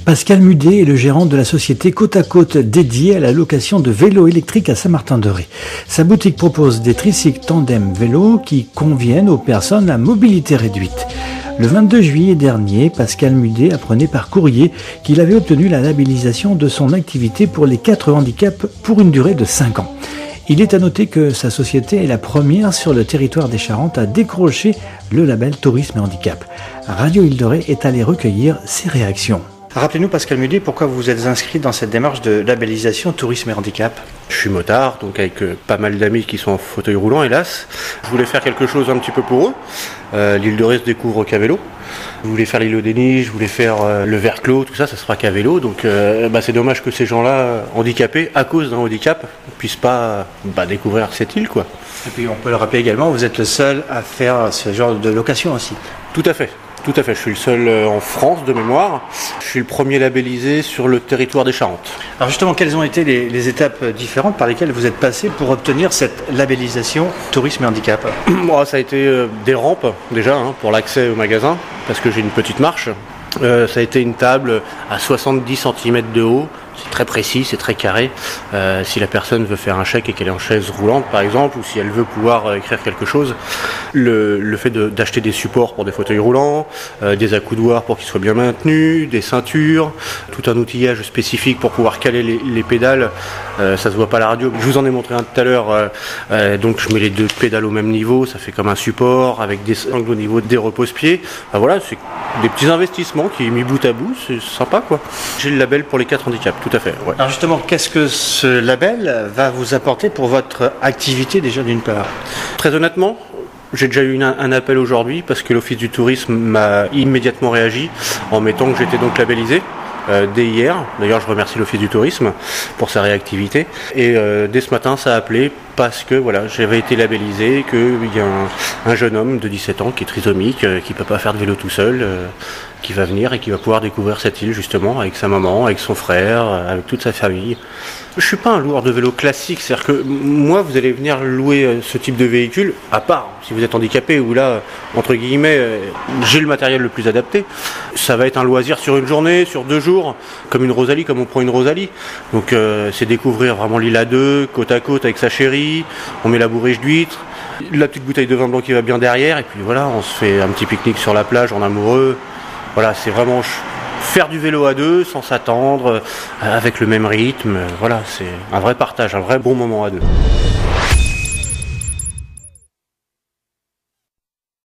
Pascal Mudet est le gérant de la société Côte à Côte dédiée à la location de vélos électriques à Saint-Martin-de-Ré. Sa boutique propose des tricycles tandem vélos qui conviennent aux personnes à mobilité réduite. Le 22 juillet dernier, Pascal Mudet apprenait par courrier qu'il avait obtenu la labellisation de son activité pour les 4 handicaps pour une durée de 5 ans. Il est à noter que sa société est la première sur le territoire des Charentes à décrocher le label Tourisme et Handicap. Radio Île-de-Ré est allé recueillir ses réactions. Rappelez-nous, Pascal Mudet, pourquoi vous vous êtes inscrit dans cette démarche de labellisation Tourisme et Handicap ? Je suis motard, donc avec pas mal d'amis qui sont en fauteuil roulant, hélas. Je voulais faire quelque chose un petit peu pour eux. L'Île-de-Ré se découvre qu'à vélo. Je voulais faire l'îlot des Nids, je voulais faire le Verclos, tout ça, ça se fera qu'à vélo. Donc c'est dommage que ces gens-là, handicapés, à cause d'un handicap, ne puissent pas découvrir cette île, quoi. Et puis on peut le rappeler également, vous êtes le seul à faire ce genre de location aussi. Tout à fait. Je suis le seul en France de mémoire. Je suis le premier labellisé sur le territoire des Charentes. Alors justement, quelles ont été les étapes différentes par lesquelles vous êtes passé pour obtenir cette labellisation Tourisme et Handicap ? Ça a été des rampes déjà pour l'accès au magasin, parce que j'ai une petite marche. Ça a été une table à 70 cm de haut. C'est très précis, c'est très carré. Si la personne veut faire un chèque et qu'elle est en chaise roulante par exemple, ou si elle veut pouvoir écrire quelque chose, le fait d'acheter des supports pour des fauteuils roulants, des accoudoirs pour qu'ils soient bien maintenus, des ceintures, tout un outillage spécifique pour pouvoir caler les pédales, ça se voit pas à la radio. Je vous en ai montré un tout à l'heure, donc je mets les deux pédales au même niveau, ça fait comme un support avec des angles au niveau des repose-pieds. Voilà, c'est des petits investissements qui mis bout à bout, c'est sympa quoi. J'ai le label pour les 4 handicaps. Tout à fait, ouais. Alors justement, qu'est-ce que ce label va vous apporter pour votre activité déjà d'une part ? Très honnêtement, j'ai déjà eu un appel aujourd'hui parce que l'Office du tourisme m'a immédiatement réagi en mettant que j'étais donc labellisé. Dès hier, d'ailleurs je remercie l'Office du tourisme pour sa réactivité et dès ce matin ça a appelé parce que j'avais été labellisé, qu'il y a un jeune homme de 17 ans qui est trisomique, qui ne peut pas faire de vélo tout seul, qui va venir et qui va pouvoir découvrir cette île justement avec sa maman, avec son frère, avec toute sa famille. Je suis pas un loueur de vélo classique, c'est-à-dire que moi vous allez venir louer ce type de véhicule, à part si vous êtes handicapé où là, entre guillemets, j'ai le matériel le plus adapté. Ça va être un loisir sur une journée, sur 2 jours, comme une Rosalie, comme on prend une Rosalie. Donc c'est découvrir vraiment l'île à 2, côte à côte avec sa chérie, on met la bourriche d'huîtres, la petite bouteille de vin blanc qui va bien derrière, et puis voilà, on se fait un petit pique-nique sur la plage en amoureux. Voilà, c'est vraiment faire du vélo à 2 sans s'attendre, avec le même rythme. Voilà, c'est un vrai partage, un vrai bon moment à 2.